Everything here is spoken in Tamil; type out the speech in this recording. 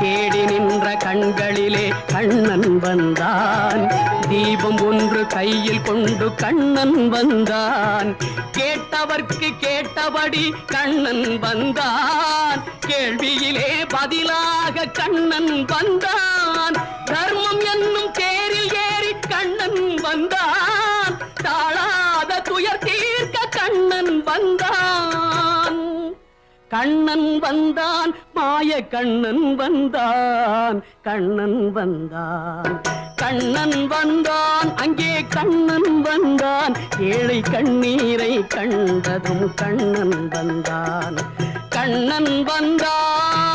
தேடி நின்ற கண்களிலே கண்ணன் வந்தான். தீபம் ஒன்று கையில் கொண்டு கண்ணன் வந்தான். கேட்டவர்க்கு கேட்டபடி கண்ணன் வந்தான். கேள்வியிலே பதிலாக கண்ணன் வந்தான். தர்மம் என்னும் தேரில் ஏறி கண்ணன் வந்தான். தாழாத துயர் தீர்க்க கண்ணன் வந்தான். கண்ணன் வந்தான், மாய கண்ணன் வந்தான். கண்ணன் வந்தான், கண்ணன் வந்தான், அங்கே கண்ணன் வந்தான். ஏழை கண்ணீரை கண்டதும் கண்ணன் வந்தான். கண்ணன் வந்தான்.